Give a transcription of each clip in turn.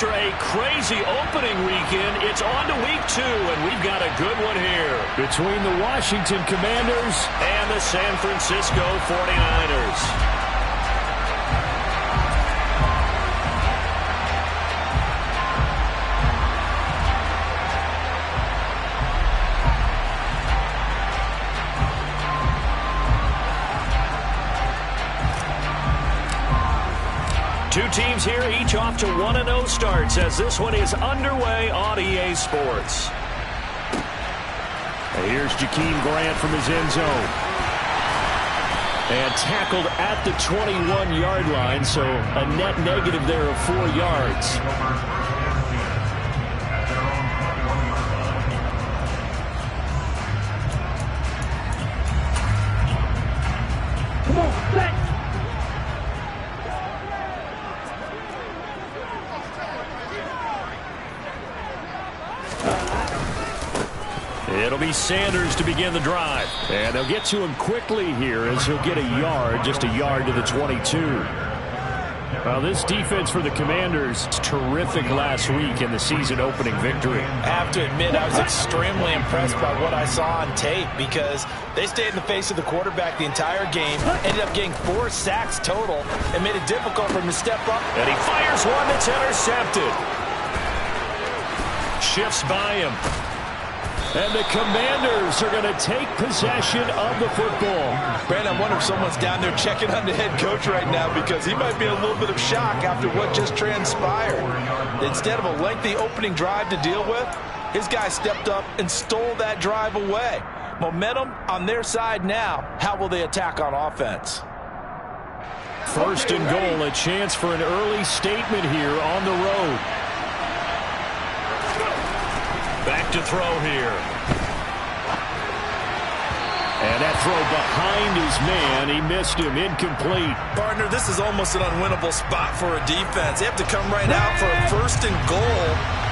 after a crazy opening weekend, it's on to week 2, and we've got a good one here between the Washington Commanders and the San Francisco 49ers. Two teams here, each off to 1-0 starts as this one is underway on EA Sports. And here's Jakeem Grant from his end zone. And tackled at the 21-yard line, so a net negative there of 4 yards. Come on, set! It'll be Sanders to begin the drive. And they'll get to him quickly here as he'll get a yard, just a yard to the 22. Well, this defense for the Commanders, terrific last week in the season-opening victory. I have to admit, I was extremely impressed by what I saw on tape because they stayed in the face of the quarterback the entire game, ended up getting 4 sacks total, and made it difficult for him to step up. And he fires one that's intercepted. Shifts by him. And the Commanders are going to take possession of the football. Brandon, I wonder if someone's down there checking on the head coach right now because he might be in a little bit of shock after what just transpired. Instead of a lengthy opening drive to deal with, his guy stepped up and stole that drive away. Momentum on their side now. How will they attack on offense? First and goal, a chance for an early statement here on the road. Back to throw here. And that throw behind his man. He missed him. Incomplete. Partner, this is almost an unwinnable spot for a defense. They have to come right out for a first and goal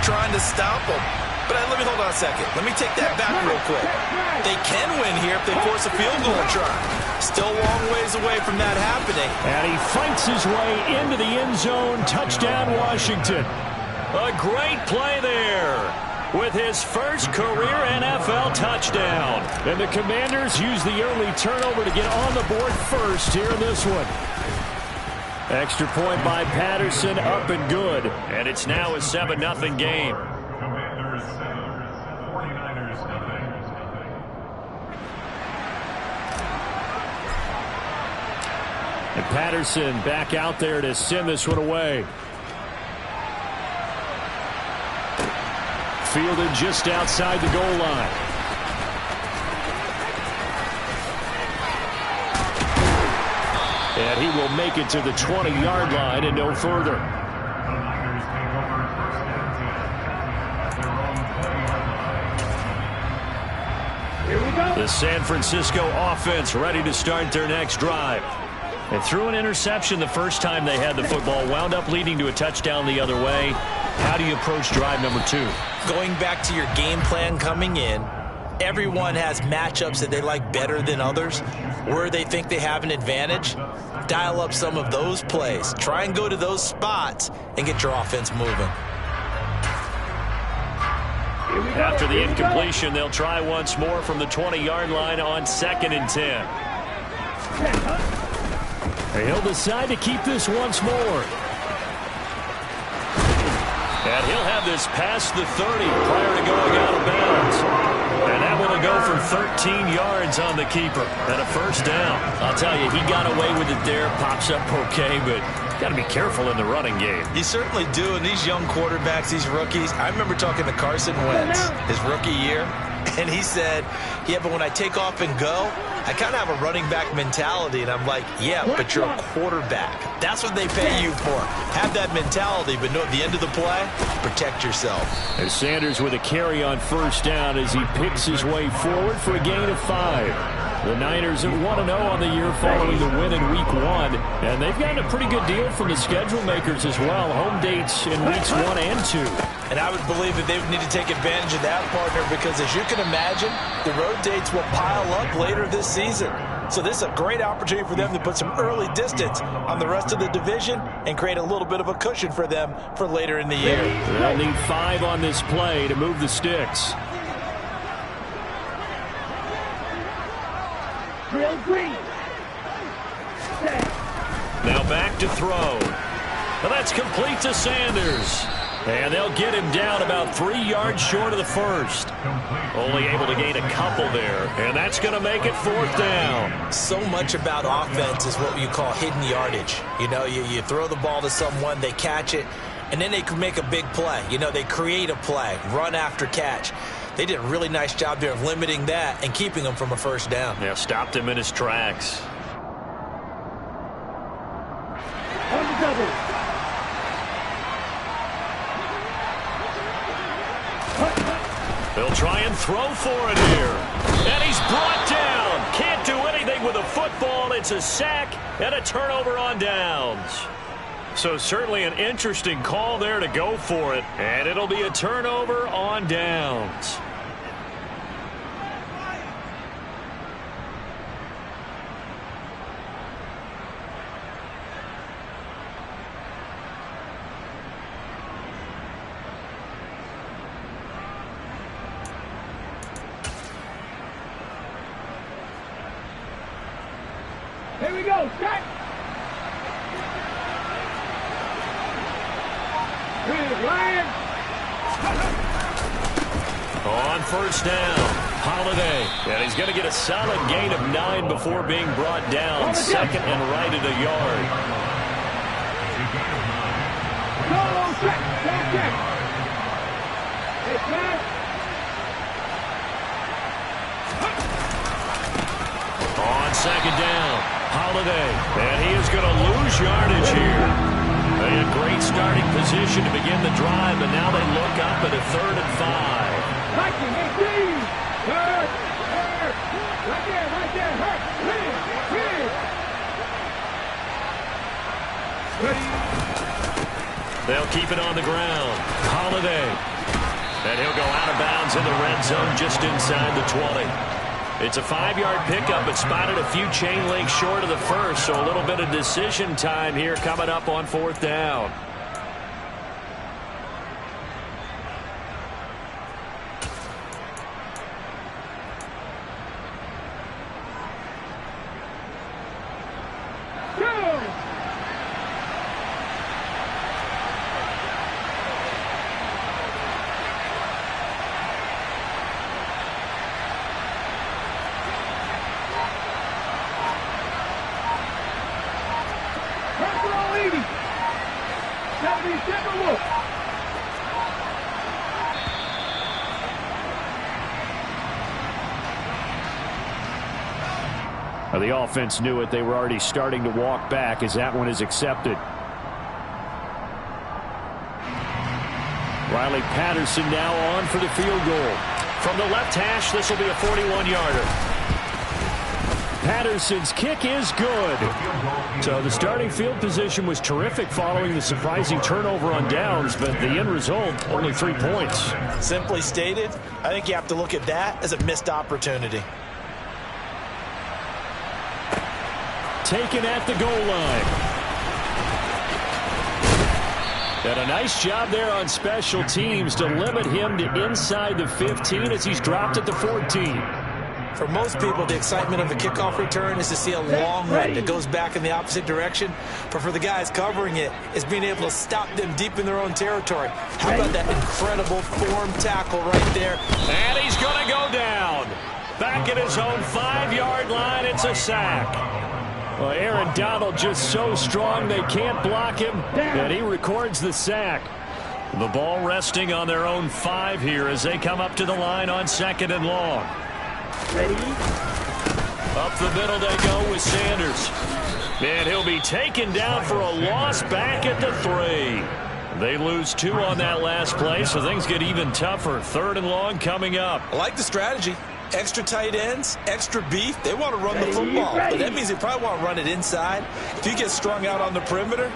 trying to stop them. But let me hold on a second. Let me take that back real quick. They can win here if they force a field goal try. Still a long ways away from that happening. And he fights his way into the end zone. Touchdown, Washington. A great play there with his first career NFL touchdown. And the Commanders use the early turnover to get on the board first here in this one. Extra point by Patterson, up and good. And it's now a 7-0 game. Commanders 7, 49ers nothing. And Patterson back out there to send this one away. Fielded just outside the goal line. And he will make it to the 20-yard line and no further. The San Francisco offense ready to start their next drive. They threw an interception the first time they had the football, wound up leading to a touchdown the other way. How do you approach drive number 2? Going back to your game plan coming in, everyone has matchups that they like better than others. Where they think they have an advantage, dial up some of those plays. Try and go to those spots and get your offense moving. After the incompletion, they'll try once more from the 20-yard line on 2nd and 10. He'll decide to keep this once more. And he'll have this past the 30 prior to going out of bounds. And that one will go for 13 yards on the keeper. And a first down. I'll tell you, he got away with it there. Pops up okay, but got to be careful in the running game. You certainly do. And these young quarterbacks, these rookies, I remember talking to Carson Wentz his rookie year. And he said, yeah, but when I take off and go, I kind of have a running back mentality. And I'm like, yeah, but you're a quarterback. That's what they pay you for. Have that mentality, but no, at the end of the play, protect yourself. As Sanders with a carry on first down as he picks his way forward for a gain of 5. The Niners at 1-0 on the year following the win in Week 1. And they've gotten a pretty good deal from the schedule makers as well. Home dates in Weeks 1 and 2. And I would believe that they would need to take advantage of that, partner, because as you can imagine, the road dates will pile up later this season. So this is a great opportunity for them to put some early distance on the rest of the division and create a little bit of a cushion for them for later in the year. They'll need 5 on this play to move the sticks. Now back to throw. Well, that's complete to Sanders. And they'll get him down about 3 yards short of the first. Only able to gain a couple there. And that's going to make it 4th down. So much about offense is what you call hidden yardage. You know, you throw the ball to someone, they catch it, and then they can make a big play. You know, they create a play, run after catch. They did a really nice job there of limiting that and keeping him from a first down. Yeah, stopped him in his tracks. On the double. They'll try and throw for it here. And he's brought down. Can't do anything with a football. It's a sack and a turnover on downs. So certainly an interesting call there to go for it. And it'll be a turnover on downs. Here we go, set! Ryan! On first down, Holiday. And he's going to get a solid gain of 9 before being brought down. 2nd and right at a yard. No, check! Check! It's back! On 2nd down, Holiday. And he is going to lose yardage here. A great starting position to begin the drive, but now they look up at a 3rd and 5. Viking, 18! Hurt! Right there, hurt! They'll keep it on the ground. Holiday. And he'll go out of bounds in the red zone just inside the 20. It's a 5-yard pickup, but spotted a few chain links short of the first, so a little bit of decision time here coming up on 4th down. The offense knew it. They were already starting to walk back as that one is accepted. Riley Patterson now on for the field goal. From the left hash, this will be a 41-yarder. Patterson's kick is good. So the starting field position was terrific following the surprising turnover on downs, but the end result, only 3 points. Simply stated, I think you have to look at that as a missed opportunity. Taken at the goal line. And a nice job there on special teams to limit him to inside the 15 as he's dropped at the 14. For most people, the excitement of the kickoff return is to see a long run that goes back in the opposite direction. But for the guys covering it, is being able to stop them deep in their own territory. How about that incredible form tackle right there? And he's going to go down. Back at his own 5-yard line, it's a sack. Well, Aaron Donald just so strong they can't block him, and he records the sack. The ball resting on their own 5 here as they come up to the line on 2nd and long. Ready? Up the middle they go with Sanders. And he'll be taken down for a loss back at the 3. They lose 2 on that last play, so things get even tougher. 3rd and long coming up. I like the strategy. Extra tight ends, extra beef. They want to run the football, but that means they probably want to run it inside. If you get strung out on the perimeter,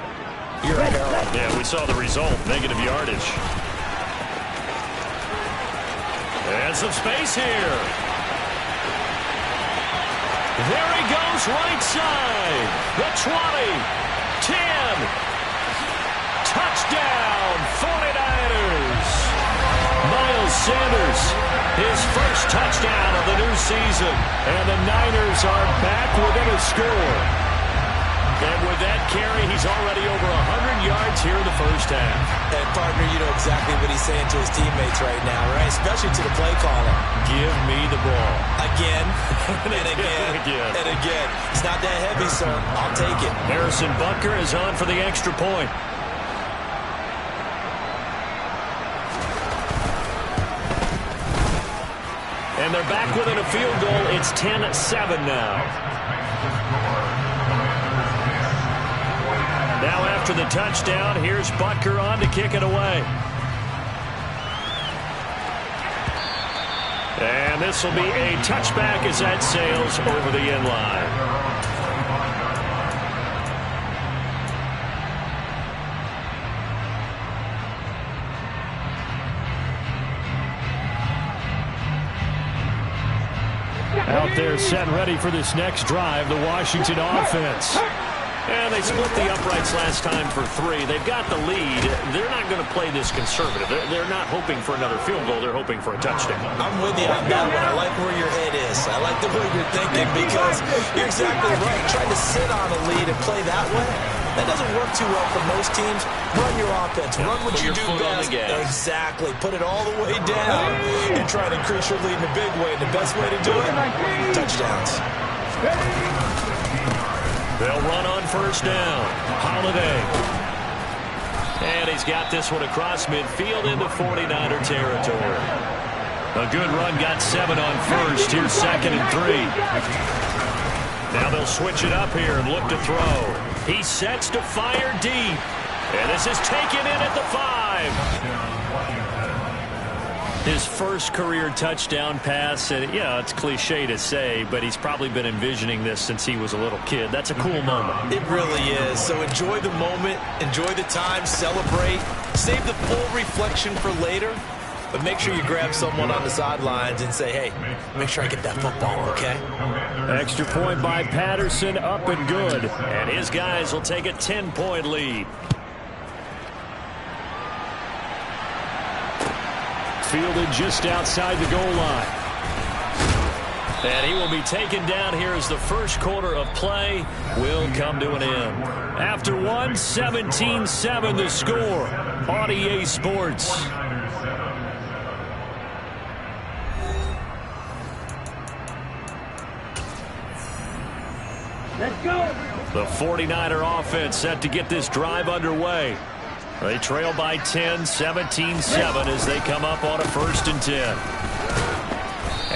you're a hero. Yeah, we saw the result, negative yardage. And some space here. There he goes, right side. The 20, 10. Touchdown, 49ers. Miles Sanders, his first touchdown of the new season. And the Niners are back within a score. And with that carry, he's already over 100 yards here in the first half. And, partner, you know exactly what he's saying to his teammates right now, right? Especially to the play caller. Give me the ball. Again, and again, and again. It's not that heavy, sir. I'll take it. Harrison Butker is on for the extra point. And they're back within a field goal. It's 10-7 now. Now after the touchdown, here's Butker on to kick it away. And this will be a touchback as that sails over the end line. Out there set ready for this next drive, the Washington offense. And they split the uprights last time for 3. They've got the lead. They're not going to play this conservative. They're not hoping for another field goal. They're hoping for a touchdown. I'm with you on that one. I like where your head is. I like the way you're thinking because you're exactly right. Trying to sit on a lead and play that way, that doesn't work too well for most teams. Run your offense. Run what you do best. Exactly. Put it all the way down and try to increase your lead in a big way. And the best way to do it, touchdowns. They'll run on first down. Holiday. And he's got this one across midfield into 49er territory. A good run, got 7 on first. Here's 2nd and 3. Now they'll switch it up here and look to throw. He sets to fire deep. And this is taken in at the 5. His first career touchdown pass, and yeah, it's cliche to say, but he's probably been envisioning this since he was a little kid. That's a cool moment. It really is. So enjoy the moment, enjoy the time, celebrate, save the full reflection for later, but make sure you grab someone on the sidelines and say, hey, make sure I get that football, okay? Extra point by Patterson, up and good. And his guys will take a 10-point lead. Fielded just outside the goal line. And he will be taken down here as the first quarter of play will come to an end. After one, 17-7 the score on EA Sports. Let's go. The 49er offense set to get this drive underway. They trail by 10, 17-7 as they come up on a 1st and 10.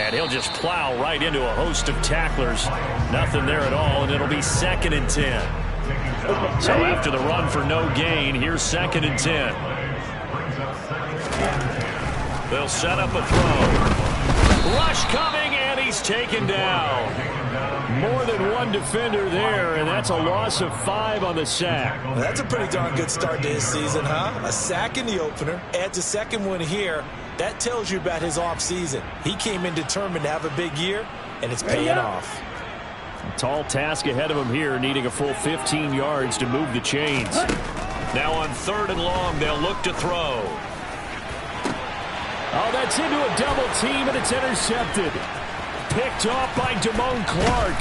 And he'll just plow right into a host of tacklers. Nothing there at all, and it'll be 2nd and 10. So after the run for no gain, here's 2nd and 10. They'll set up a throw. Rush coming, and he's taken down. More than one defender there, and that's a loss of 5 on the sack. Well, that's a pretty darn good start to his season, huh? A sack in the opener, adds a 2nd one here. That tells you about his offseason. He came in determined to have a big year, and it's paying off. A tall task ahead of him here, needing a full 15 yards to move the chains. Now on 3rd and long, they'll look to throw. Oh, that's into a double team, and it's intercepted. Picked off by Damone Clark.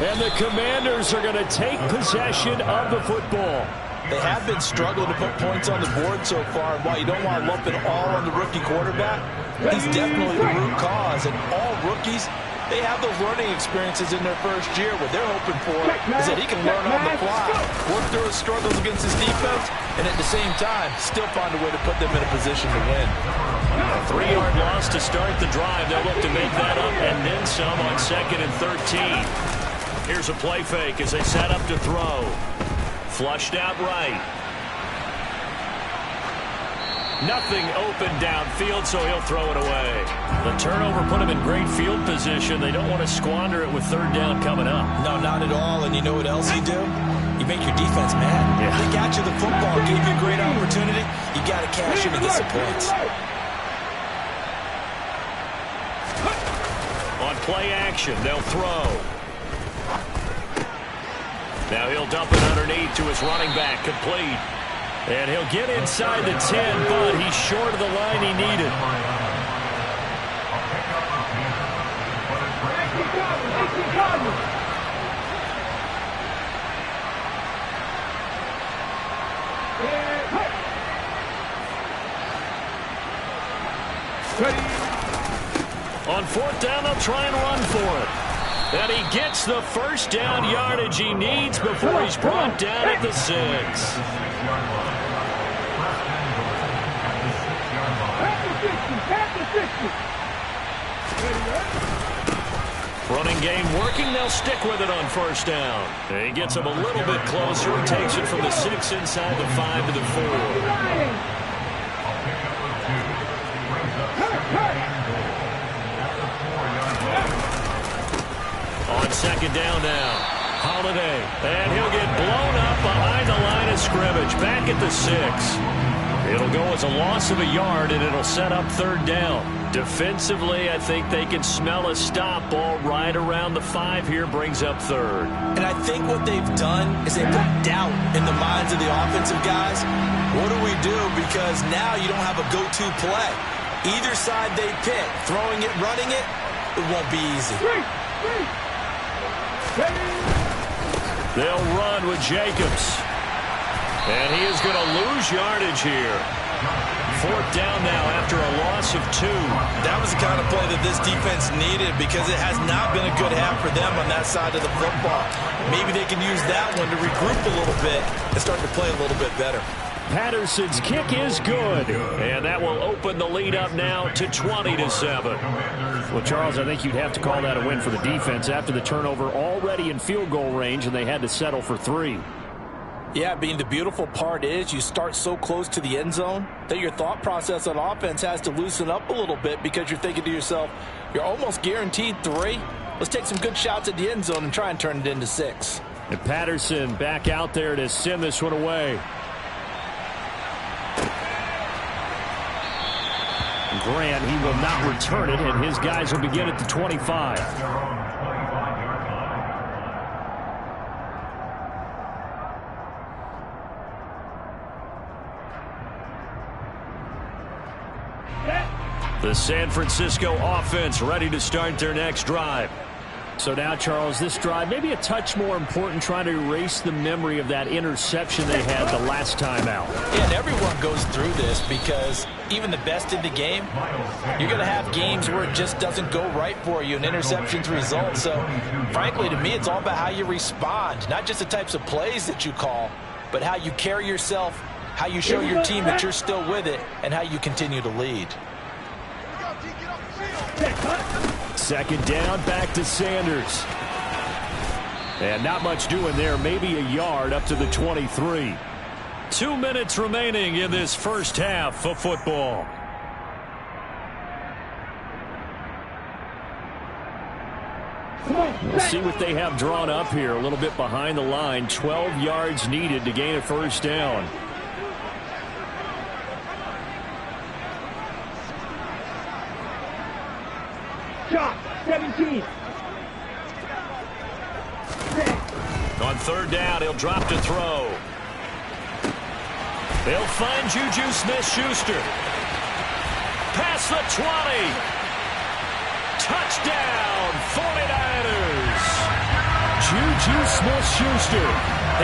And the Commanders are going to take possession of the football. They have been struggling to put points on the board so far. While you don't want to lump it all on the rookie quarterback, he's definitely the root cause. And all rookies, they have those learning experiences in their first year. What they're hoping for is that he can learn on the fly, work through his struggles against his defense, and at the same time, still find a way to put them in a position to win. A 3-yard loss to start the drive. They'll look to make that up and then some on 2nd and 13. Here's a play fake as they set up to throw. Flushed out right. Nothing open downfield, so he'll throw it away. The turnover put him in great field position. They don't want to squander it with 3rd down coming up. No, not at all. And you know what else you do? You make your defense mad. Yeah. They got you the football, gave you a great opportunity. You got to cash in and get some points. On play action. They'll throw. Now he'll dump it underneath to his running back, complete. And he'll get inside the 10, but he's short of the line he needed. On 4th down, they'll try and run for it. And he gets the first down yardage he needs before he's brought down at the 6. Running game working. They'll stick with it on 1st down. And he gets him a little bit closer. He takes it from the 6 inside the 5 to the 4. On 2nd down now, Holiday, and he'll get blown up behind the line of scrimmage, back at the 6. It'll go as a loss of a yard, and it'll set up 3rd down. Defensively, I think they can smell a stop ball right around the 5 here, brings up 3rd. And I think what they've done is they put doubt in the minds of the offensive guys. What do we do? Because now you don't have a go-to play. Either side they pick, throwing it, running it, it won't be easy. They'll run with Jacobs. And he is going to lose yardage here. 4th down now after a loss of 2. That was the kind of play that this defense needed because it has not been a good half for them on that side of the football. Maybe they can use that one to regroup a little bit and start to play a little bit better. Patterson's kick is good. And that will open the lead up now to 20-7. Well, Charles, I think you'd have to call that a win for the defense after the turnover already in field goal range, and they had to settle for 3. Yeah, Bean, the beautiful part is you start so close to the end zone that your thought process on offense has to loosen up a little bit because you're thinking to yourself, you're almost guaranteed 3. Let's take some good shots at the end zone and try and turn it into 6. And Patterson back out there to send this one away. Grant, he will not return it, and his guys will begin at the 25. The San Francisco offense ready to start their next drive. So now, Charles, this drive maybe a touch more important, trying to erase the memory of that interception they had the last time out. Yeah, and everyone goes through this because even the best in the game, you're going to have games where it just doesn't go right for you and interceptions result. So, frankly, to me, it's all about how you respond, not just the types of plays that you call, but how you carry yourself, how you show your team that you're still with it, and how you continue to lead. 2nd down, back to Sanders. And not much doing there, maybe a yard up to the 23. 2 minutes remaining in this first half of football. We'll see what they have drawn up here. A little bit behind the line. 12 yards needed to gain a 1st down. Shot, 17. On 3rd down, he'll drop to throw. They'll find Juju Smith-Schuster. Past the 20. Touchdown, 49ers. Juju Smith-Schuster.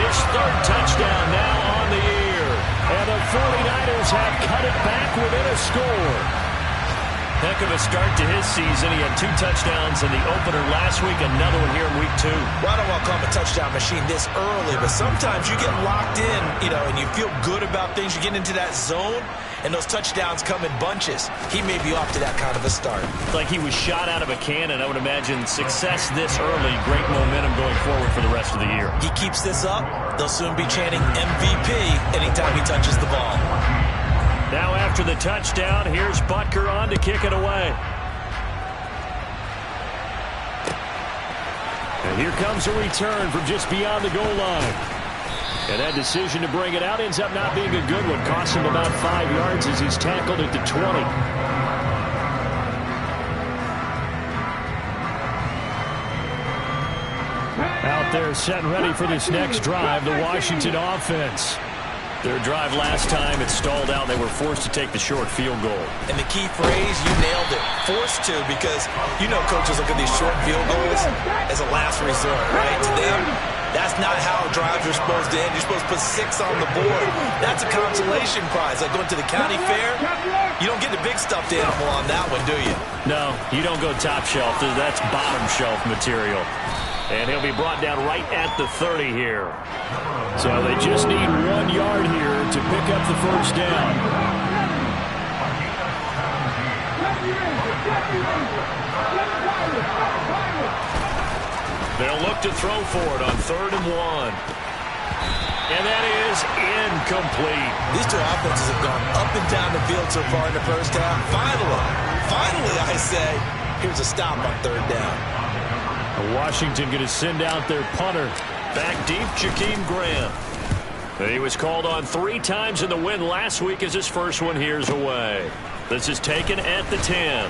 His 3rd touchdown now on the year. And the 49ers have cut it back within a score. Heck of a start to his season. He had 2 touchdowns in the opener last week, another one here in week 2. Well, I don't want to call him a touchdown machine this early, but sometimes you get locked in, and you feel good about things. You get into that zone, and those touchdowns come in bunches. He may be off to that kind of a start. Like he was shot out of a cannon. I would imagine success this early, great momentum going forward for the rest of the year. He keeps this up, they'll soon be chanting MVP anytime he touches the ball. Now after the touchdown, here's Butker on to kick it away. And here comes a return from just beyond the goal line. And that decision to bring it out ends up not being a good one. Costs him about 5 yards as he's tackled at the 20. Out there set and ready for this next drive, the Washington offense. Their drive last time, it stalled out. They were forced to take the short field goal. And the key phrase, you nailed it. Forced to, because you know coaches look at these short field goals as a last resort, right? To them, that's not how drives are supposed to end. You're supposed to put 6 on the board. That's a consolation prize. Like going to the county fair, you don't get the big stuffed animal on that one, do you? No, you don't go top shelf. That's bottom shelf material. And he'll be brought down right at the 30 here. So they just need 1 yard here to pick up the first down. They'll look to throw for it on 3rd and 1. And that is incomplete. These two offenses have gone up and down the field so far in the first half. Finally, I say, here's a stop on 3rd down. Washington going to send out their punter. Back deep, Jakeem Graham. He was called on 3 times in the win last week as his first one here's away. This is taken at the 10.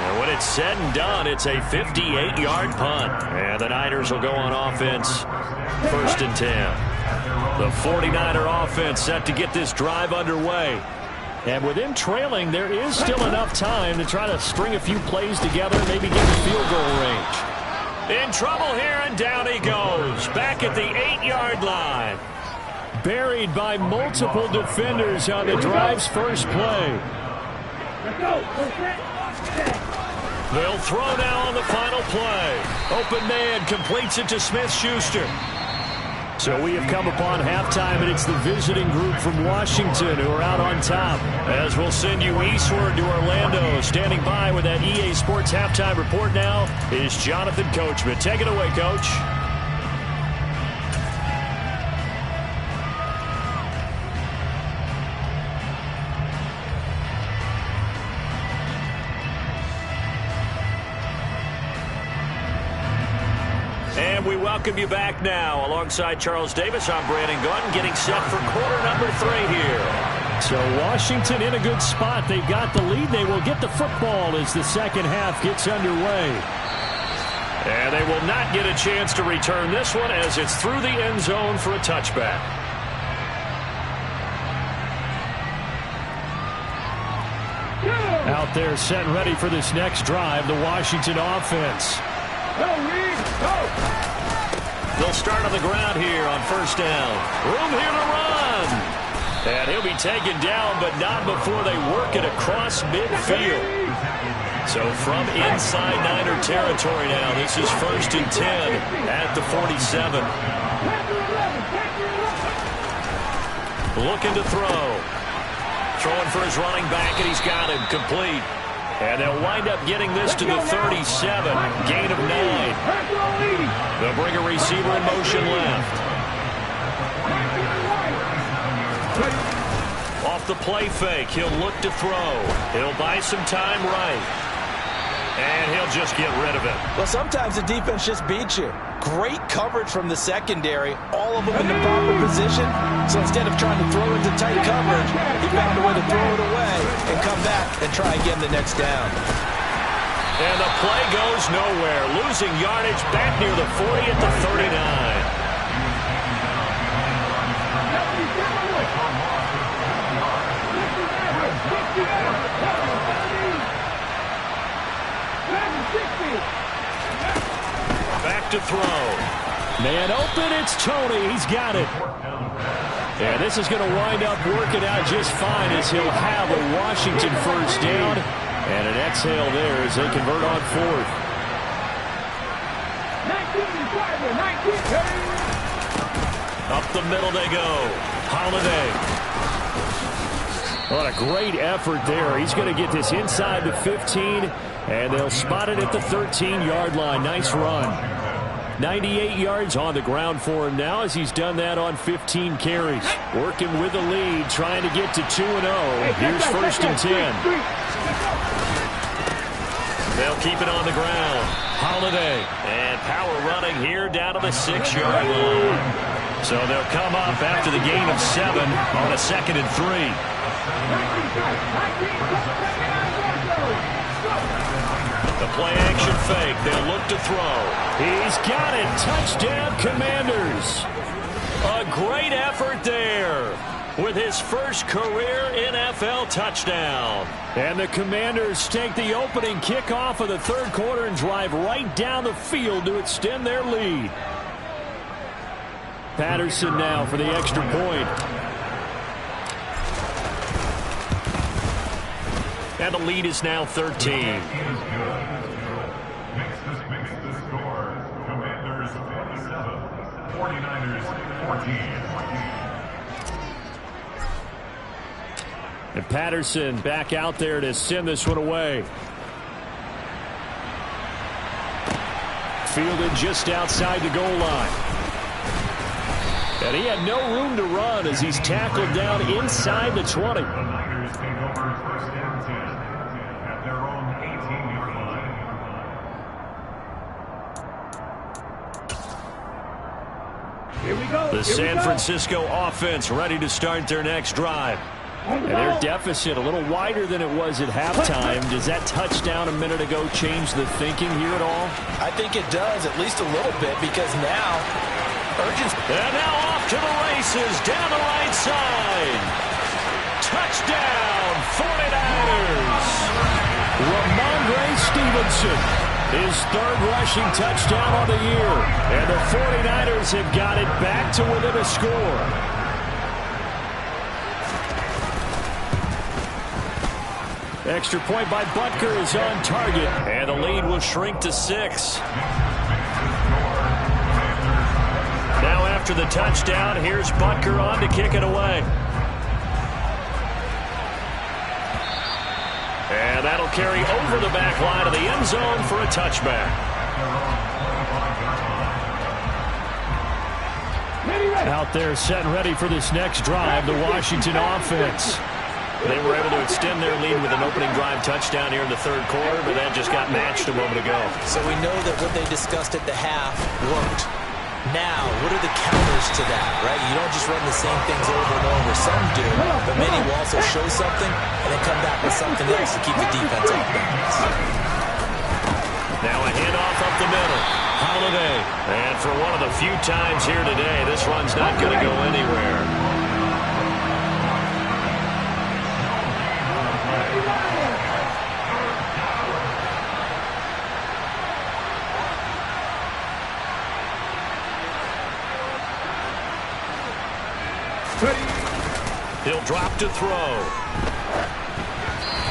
And when it's said and done, it's a 58-yard punt. And the Niners will go on offense, 1st and 10. The 49er offense set to get this drive underway. And with him trailing, there is still enough time to try to string a few plays together, maybe get the field goal range. In trouble here, and down he goes. Back at the 8-yard line. Buried by multiple defenders on the drive's first play. They'll throw now on the final play. Open man completes it to Smith-Schuster. So we have come upon halftime, and it's the visiting group from Washington who are out on top. As we'll send you eastward to Orlando. Standing by with that EA Sports halftime report now is Jonathan Coachman. Take it away, Coach. And we welcome you back now. Alongside Charles Davis, I'm Brandon Gaudin, getting set for quarter number 3 here. So Washington in a good spot. They've got the lead. They will get the football as the second half gets underway. And they will not get a chance to return this one as it's through the end zone for a touchback. Out there set and ready for this next drive, the Washington offense. They'll start on the ground here on 1st down. Room here to run. And he'll be taken down, but not before they work it across midfield. So from inside Niner territory now, this is 1st and 10 at the 47. Looking to throw. Throwing for his running back, and he's got him complete. And they'll wind up getting this to the 37. Gain of 9. They'll bring a receiver in motion left. Off the play fake, he'll look to throw. He'll buy some time right. And he'll just get rid of it. Well, sometimes the defense just beats you. Great coverage from the secondary. All of them in the proper position. So instead of trying to throw into tight coverage, he found a way to throw it away and come back and try again the next down. And the play goes nowhere. Losing yardage back near the 40 at the 39. Back to throw. Man open, it's Toney. He's got it. And this is going to wind up working out just fine as he'll have a Washington first down. And an exhale there as they convert on 4th. 19, up the middle they go. Holiday. What a great effort there. He's going to get this inside the 15, and they'll spot it at the 13-yard line. Nice run. 98 yards on the ground for him now as he's done that on 15 carries. Working with the lead, trying to get to 2-0. Here's 1st and 10. They'll keep it on the ground. Holiday. And power running here down to the 6-yard line. So they'll come up after the gain of 7 on a 2nd and 3. The play-action fake. They'll look to throw. He's got it. Touchdown, Commanders. A great effort there with his first career NFL touchdown. And the Commanders take the opening kickoff of the third quarter and drive right down the field to extend their lead. Patterson now for the extra point. And the lead is now 13. Makes the score. Commanders 47, 49ers 14. And Patterson back out there to send this one away. Fielded just outside the goal line. And he had no room to run as he's tackled down inside the 20. The Niners take over first and 10 at their own 18-yard line. Here we go. The San Francisco offense ready to start their next drive. And their deficit a little wider than it was at halftime. Does that touchdown a minute ago change the thinking here at all? I think it does, at least a little bit, because now urgency. And now off to the races down the right side. Touchdown, 49ers. Ramondre Stevenson, his third rushing touchdown on the year. And the 49ers have got it back to within a score. Extra point by Butker is on target, and the lead will shrink to 6. Now after the touchdown, here's Butker on to kick it away. And that'll carry over the back line of the end zone for a touchback. Out there set and ready for this next drive, the Washington offense. They were able to extend their lead with an opening drive touchdown here in the third quarter, but that just got matched a moment ago. So we know that what they discussed at the half worked. Now, what are the counters to that, right? You don't just run the same things over and over. Some do, but many will also show something and then come back with something else to keep the defense off balance. Now a handoff up the middle. Holiday. And for one of the few times here today, this run's not going to go anywhere. He'll drop to throw.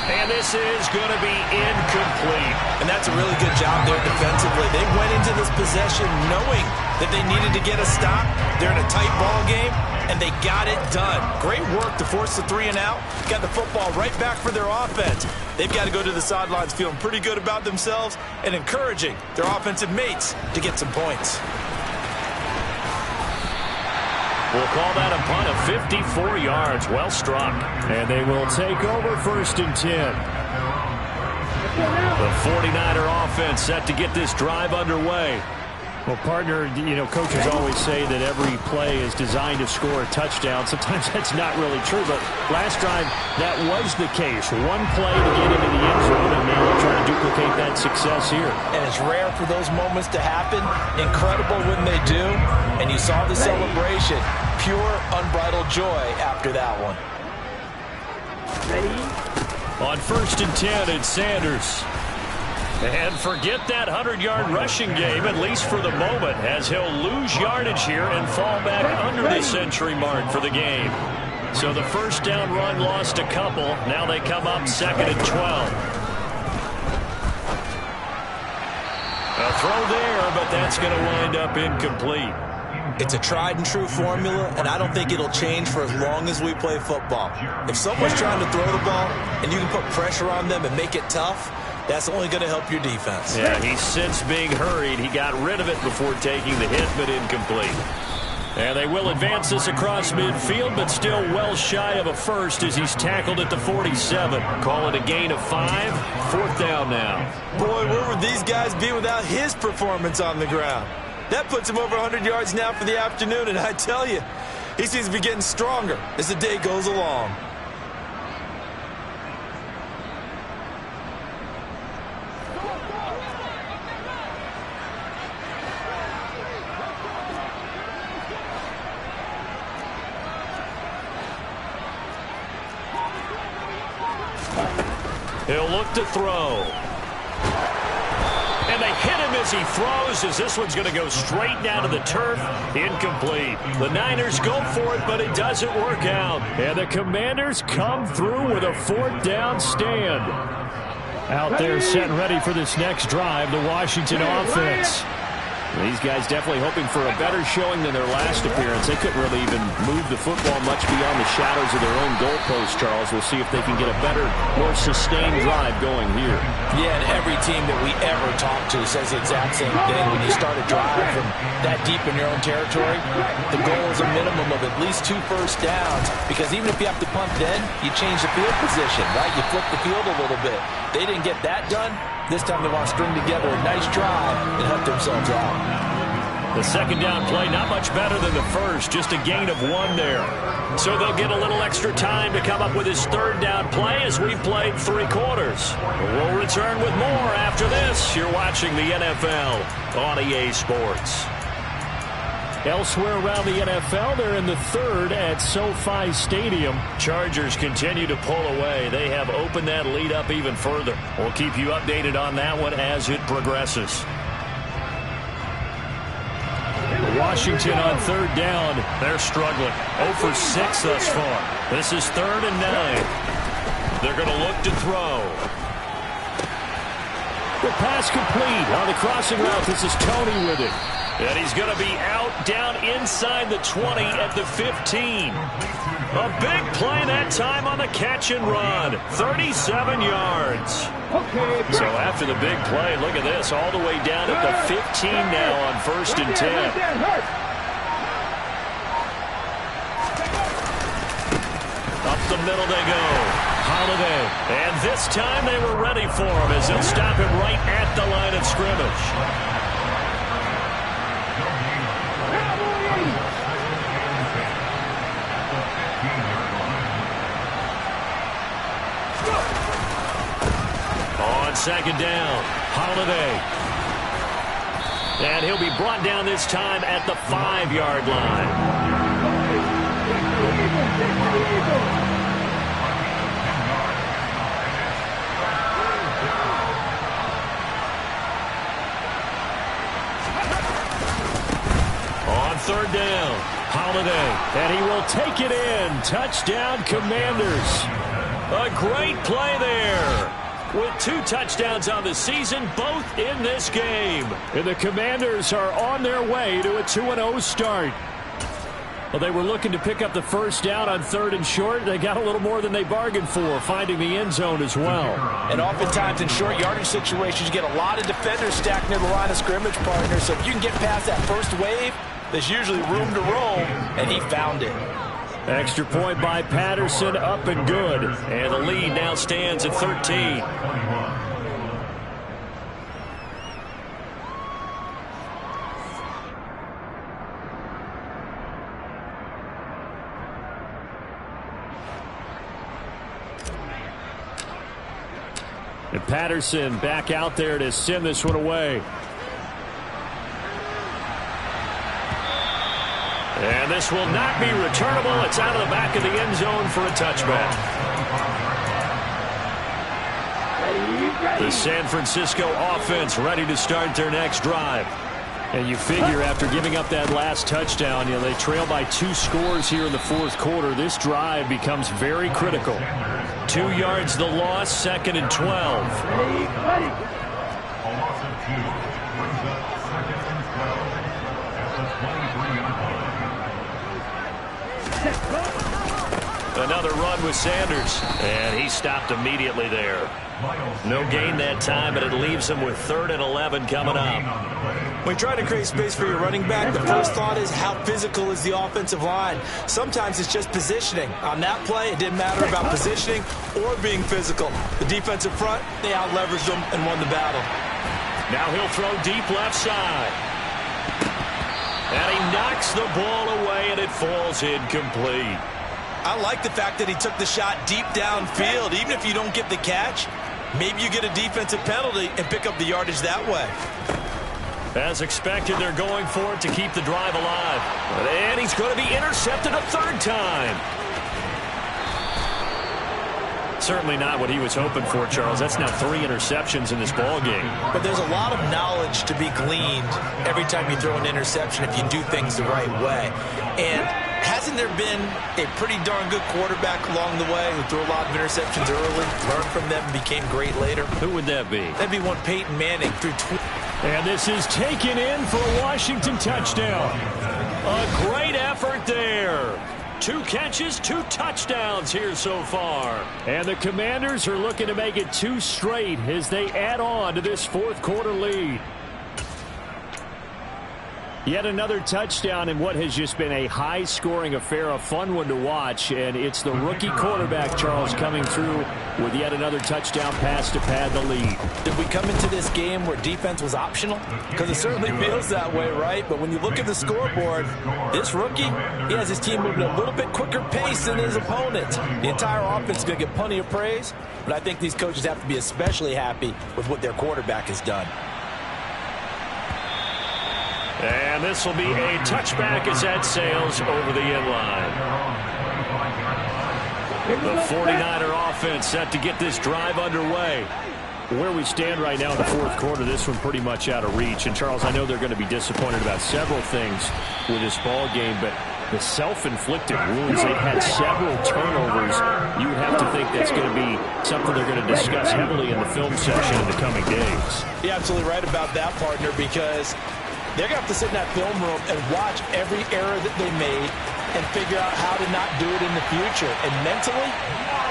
And this is going to be incomplete. And that's a really good job there defensively. They went into this possession knowing that they needed to get a stop. They're in a tight ball game, and they got it done. Great work to force the 3 and out. Got the football right back for their offense. They've got to go to the sidelines feeling pretty good about themselves and encouraging their offensive mates to get some points. We'll call that a punt of 54 yards. Well struck. And they will take over first and 10. The 49er offense set to get this drive underway. Well, partner, coaches always say that every play is designed to score a touchdown. Sometimes that's not really true, but last drive, that was the case. One play to get into the end zone, and now they'll try to duplicate that success here. And it's rare for those moments to happen. Incredible when they do. And you saw the celebration. Pure, unbridled joy after that one. On first and 10, it's Sanders. And forget that 100-yard rushing game, at least for the moment, as he'll lose yardage here and fall back under the century mark for the game. So the first down run lost a couple. Now they come up second and 12. A throw there, but that's going to wind up incomplete. It's a tried-and-true formula, and I don't think it'll change for as long as we play football. If someone's trying to throw the ball and you can put pressure on them and make it tough, that's only going to help your defense. Yeah, he's since being hurried. He got rid of it before taking the hit, but incomplete. And they will advance this across midfield, but still well shy of a first as he's tackled at the 47. Call it a gain of 5. Fourth down now. Boy, where would these guys be without his performance on the ground? That puts him over 100 yards now for the afternoon, and I tell you, he seems to be getting stronger as the day goes along. He'll look to throw. And they hit him as he throws, as this one's going to go straight down to the turf. Incomplete. The Niners go for it, but it doesn't work out. And the Commanders come through with a 4th down stand. Out there set and ready for this next drive, the Washington offense. These guys definitely hoping for a better showing than their last appearance. They couldn't really even move the football much beyond the shadows of their own goalpost, Charles. We'll see if they can get a better, more sustained drive going here. Yeah, and every team that we ever talk to says the exact same thing. When you start a drive from that deep in your own territory, the goal is a minimum of at least 2 first downs, because even if you have to punt then, you change the field position, right? You flip the field a little bit. They didn't get that done. This time they want to string together a nice drive and help themselves out. The second down play, not much better than the first, just a gain of 1 there. So they'll get a little extra time to come up with his 3rd down play as we've played 3 quarters. We'll return with more after this. You're watching the NFL on EA Sports. Elsewhere around the NFL, they're in the 3rd at SoFi Stadium. Chargers continue to pull away. They have opened that lead up even further. We'll keep you updated on that one as it progresses. Washington on 3rd down. They're struggling. 0 for 6 thus far. This is 3rd and 9. They're going to look to throw. The pass complete on the crossing route. This is Tony with it. And he's going to be out down inside the 20 at the 15. A big play that time on the catch and run. 37 yards. So after the big play, look at this. All the way down at the 15 now on 1st and 10. Up the middle they go. Holiday. And this time they were ready for him as they'll stop him right at the line of scrimmage. On 2nd down, Holiday. And he'll be brought down this time at the 5-yard line. On 3rd down, Holiday. And he will take it in. Touchdown, Commanders. A great play there. With 2 touchdowns on the season, both in this game. And the Commanders are on their way to a 2-0 start. Well, they were looking to pick up the 1st down on 3rd and short. They got a little more than they bargained for, finding the end zone as well. And oftentimes in short yardage situations, you get a lot of defenders stacked near the line of scrimmage, partner. So if you can get past that first wave, there's usually room to roam, and he found it. Extra point by Patterson, up and good. And the lead now stands at 13. And Patterson back out there to send this one away. And this will not be returnable. It's out of the back of the end zone for a touchback. The San Francisco offense ready to start their next drive. And you figure after giving up that last touchdown, they trail by 2 scores here in the 4th quarter. This drive becomes very critical. 2 yards the loss, 2nd and 12. Another run with Sanders, and he stopped immediately there. No gain that time, but it leaves him with 3rd and 11 coming up. When you try to create space for your running back, the first thought is how physical is the offensive line. Sometimes it's just positioning. On that play, it didn't matter about positioning or being physical. The defensive front, they out-leveraged them and won the battle. Now he'll throw deep left side. And he knocks the ball away, and it falls incomplete. I like the fact that he took the shot deep downfield. Even if you don't get the catch, maybe you get a defensive penalty and pick up the yardage that way. As expected, they're going for it to keep the drive alive. And he's going to be intercepted a 3rd time. Certainly not what he was hoping for, Charles. That's now 3 interceptions in this ball game. But there's a lot of knowledge to be gleaned every time you throw an interception if you do things the right way. And hasn't there been a pretty darn good quarterback along the way who threw a lot of interceptions early, learned from them, and became great later? Who would that be? That'd be one Peyton Manning through. And this is taken in for a Washington touchdown. A great effort there. 2 catches, 2 touchdowns here so far. And the Commanders are looking to make it 2 straight as they add on to this 4th quarter lead. Yet another touchdown in what has just been a high-scoring affair, a fun one to watch. And it's the rookie quarterback, Charles, coming through with yet another touchdown pass to pad the lead. Did we come into this game where defense was optional? Because it certainly feels that way, right? But when you look at the scoreboard, this rookie, he has his team moving at a little bit quicker pace than his opponent. The entire offense is going to get plenty of praise, but I think these coaches have to be especially happy with what their quarterback has done. And this will be a touchback as that sails over the end line. The 49er offense set to get this drive underway. Where we stand right now in the 4th quarter, this one pretty much out of reach. And, Charles, I know they're going to be disappointed about several things with this ball game, but the self-inflicted wounds, they've had several turnovers. You would have to think that's going to be something they're going to discuss heavily in the film session in the coming days. You're absolutely right about that, partner, because they're going to have to sit in that film room and watch every error that they made and figure out how to not do it in the future. And mentally,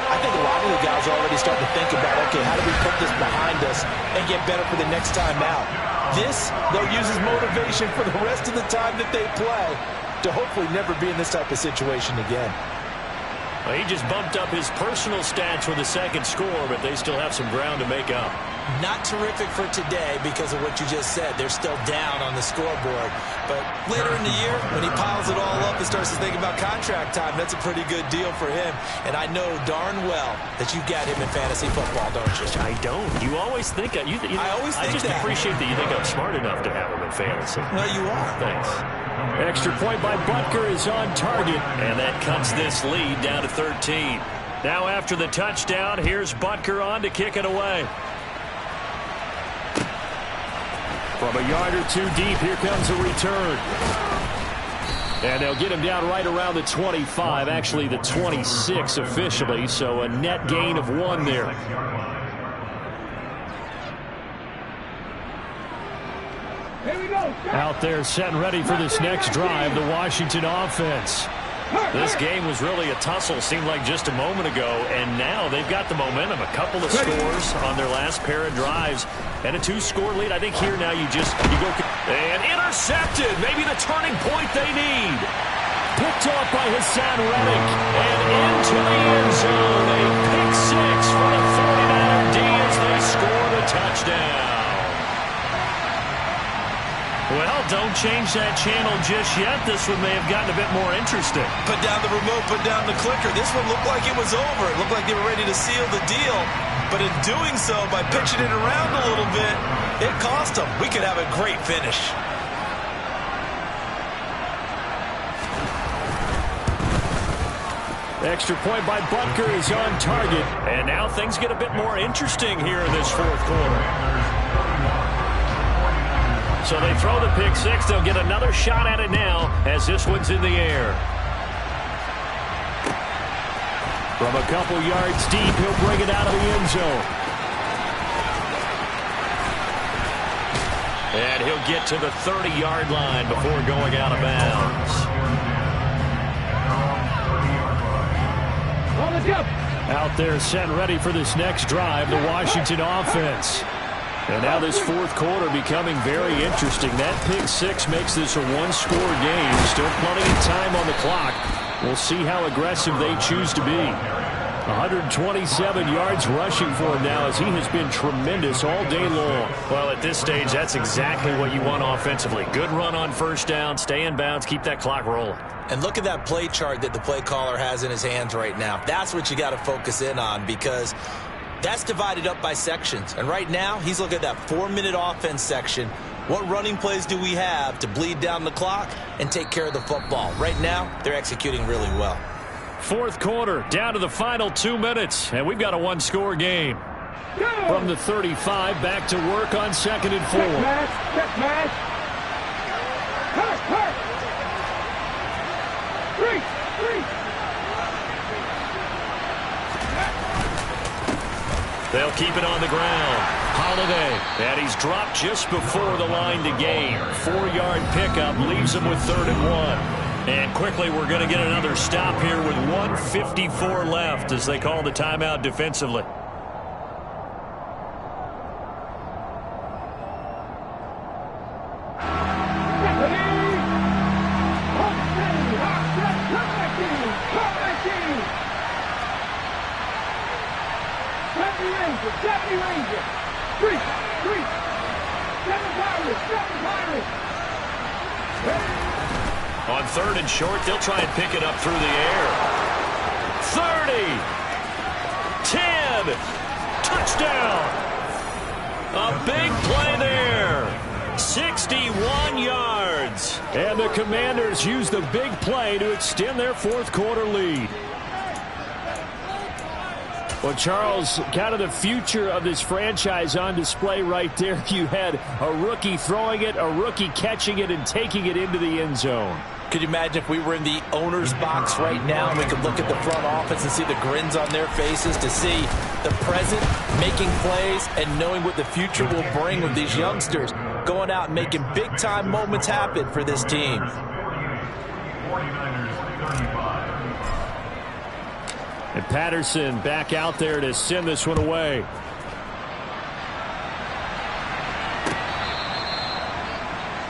I think a lot of the guys are already starting to think about, okay, how do we put this behind us and get better for the next time out? This, they'll use as motivation for the rest of the time that they play to hopefully never be in this type of situation again. Well, he just bumped up his personal stats with a 2nd score, but they still have some ground to make up. Not terrific for today because of what you just said. They're still down on the scoreboard. But later in the year, when he piles it all up and starts to think about contract time, that's a pretty good deal for him. And I know darn well that you've got him in fantasy football, don't you? I don't. You always think I just appreciate that you think I'm smart enough to have him in fantasy. Well, you are. Thanks. Extra point by Butker is on target, and that cuts this lead down to 13. Now after the touchdown, here's Butker on to kick it away. From a yard or 2 deep, here comes a return. And they'll get him down right around the 25, actually the 26 officially, so a net gain of 1 there. Out there set and ready for this next drive, the Washington offense. This game was really a tussle, seemed like just a moment ago, and now they've got the momentum. A couple of scores on their last pair of drives, and a 2-score lead. I think here now you go and intercepted, maybe the turning point they need. Picked off by Hassan Reddick, and into the end zone. A pick 6 for the 49er D as they score the touchdown. Well, don't change that channel just yet. This one may have gotten a bit more interesting. Put down the remote, put down the clicker. This one looked like it was over. It looked like they were ready to seal the deal. But in doing so, by pitching it around a little bit, it cost them. We could have a great finish. Extra point by Butker is on target. And now things get a bit more interesting here in this 4th quarter. So they throw the pick 6. They'll get another shot at it now as this one's in the air. From a couple yards deep, he'll bring it out of the end zone. And he'll get to the 30-yard line before going out of bounds. Out there set and ready for this next drive, the Washington offense. And now this 4th quarter becoming very interesting. That pick 6 makes this a 1-score game. Still plenty of time on the clock. We'll see how aggressive they choose to be. 127 yards rushing for him now as he has been tremendous all day long. Well, at this stage, that's exactly what you want offensively. Good run on 1st down, stay in bounds, keep that clock rolling. And look at that play chart that the play caller has in his hands right now. That's what you got to focus in on because that's divided up by sections. And right now, he's looking at that 4-minute offense section. What running plays do we have to bleed down the clock and take care of the football? Right now, they're executing really well. Fourth quarter, down to the final 2 minutes, and we've got a one-score game. From the 35, back to work on 2nd and 4. Check match. Hurt. 3. They'll keep it on the ground. Holiday, and he's dropped just before the line to gain. 4-yard pickup leaves him with 3rd and 1. And quickly, we're going to get another stop here with 1:54 left as they call the timeout defensively. On 3rd and short, they'll try and pick it up through the air. 30, 10, touchdown. A big play there. 61 yards. And the Commanders use the big play to extend their fourth quarter lead. Well, Charles, kind of the future of this franchise on display right there. You had a rookie throwing it, a rookie catching it, and taking it into the end zone. Could you imagine if we were in the owner's box right now and we could look at the front office and see the grins on their faces, to see the present making plays and knowing what the future will bring with these youngsters going out and making big-time moments happen for this team. 49ers 35. And Patterson back out there to send this one away.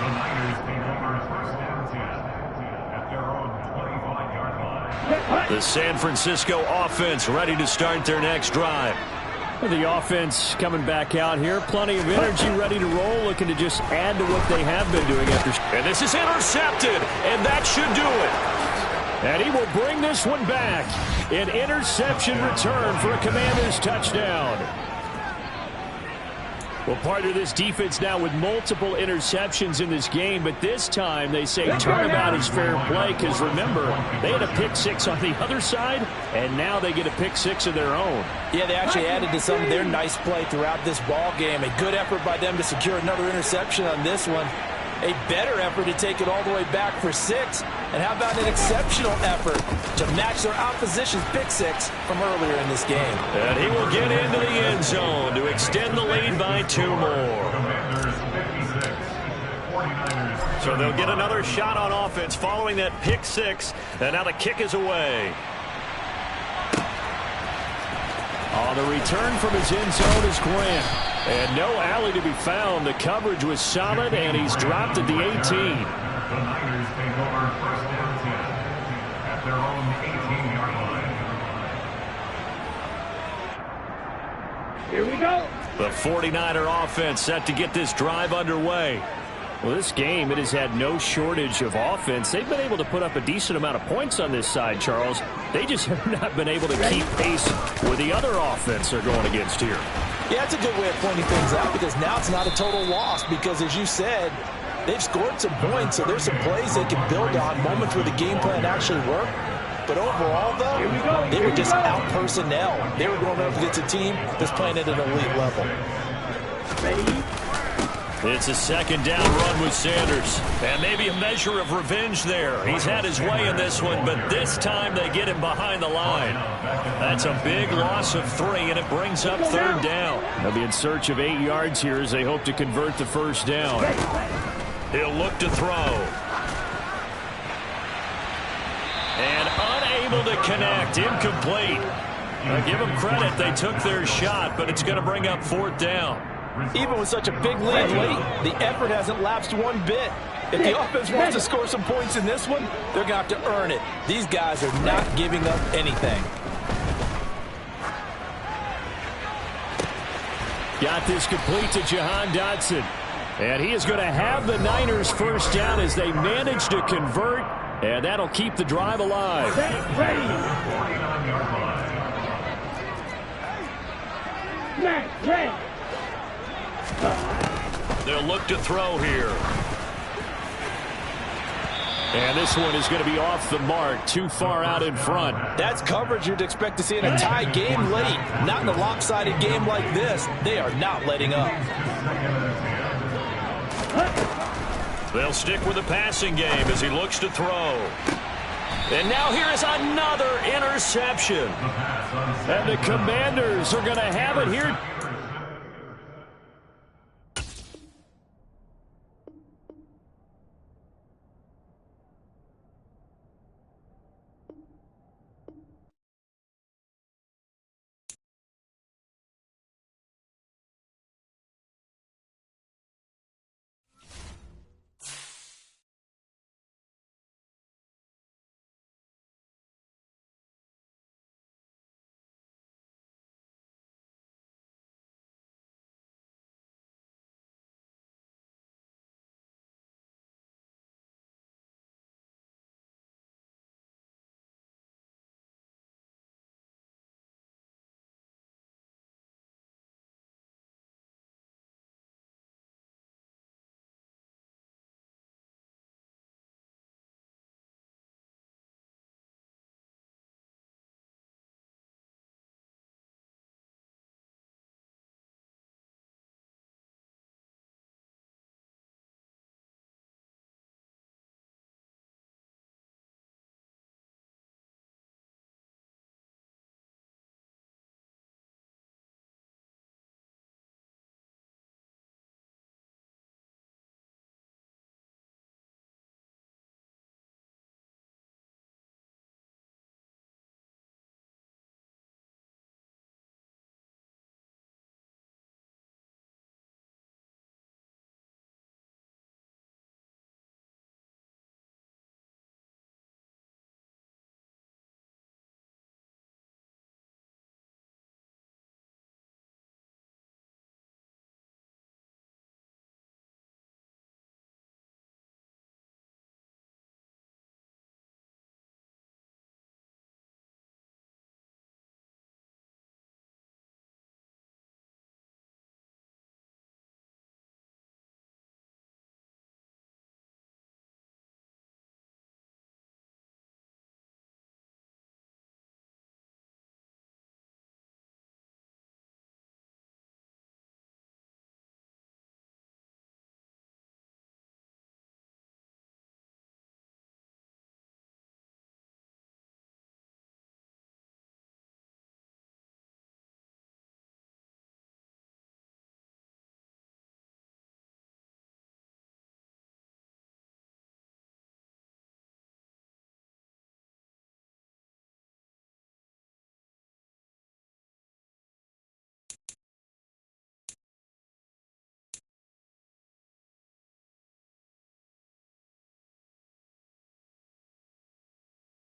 The Niners take over 1st and 10 at their own 25-yard line. The San Francisco offense ready to start their next drive. The offense coming back out here. Plenty of energy, ready to roll, looking to just add to what they have been doing after. And this is intercepted, and that should do it. And he will bring this one back. An interception return for a Commanders touchdown. Well, part of this defense now with multiple interceptions in this game, but this time they say turnabout is fair play because, remember, they had a pick six on the other side, and now they get a pick six of their own. Yeah, they actually added to some of their nice play throughout this ball game. A good effort by them to secure another interception on this one. A better effort to take it all the way back for 6. And how about an exceptional effort to match their opposition's pick six from earlier in this game. And he will get into the end zone to extend the lead by 2 more. So they'll get another shot on offense following that pick six. And now the kick is away. On the return from his end zone is Grant. And no alley to be found. The coverage was solid, and he's dropped at the 18. The Niners take over 1st and 10 at their own 18-yard line. Here we go. The 49er offense set to get this drive underway. Well, this game, it has had no shortage of offense. They've been able to put up a decent amount of points on this side, Charles. They just have not been able to keep pace with the other offense they're going against here. Yeah, that's a good way of pointing things out, because now it's not a total loss, because as you said, they've scored some points, so there's some plays they can build on, moments where the game plan actually worked. But overall, though, they were just out personnel. They were going up against a team that's playing at an elite level. It's a second down run with Sanders. And maybe a measure of revenge there. He's had his way in this one, but this time they get him behind the line. That's a big loss of 3, and it brings up 3rd down. They'll be in search of 8 yards here as they hope to convert the first down. He'll look to throw. And unable to connect. Incomplete. Now give them credit. They took their shot, but it's going to bring up 4th down. Even with such a big lead late, the effort hasn't lapsed one bit. If the offense wants to score some points in this one, they're going to have to earn it. These guys are not giving up anything. Got this complete to Jahan Dotson. And he is going to have the Niners first down as they manage to convert. And that'll keep the drive alive. Ready. 49-yard line. Matt, ready. They'll look to throw here. And this one is going to be off the mark, too far out in front. That's coverage you'd expect to see in a tie game late. Not in a lopsided game like this. They are not letting up. They'll stick with the passing game as he looks to throw. And now here is another interception. And the Commanders are going to have it here.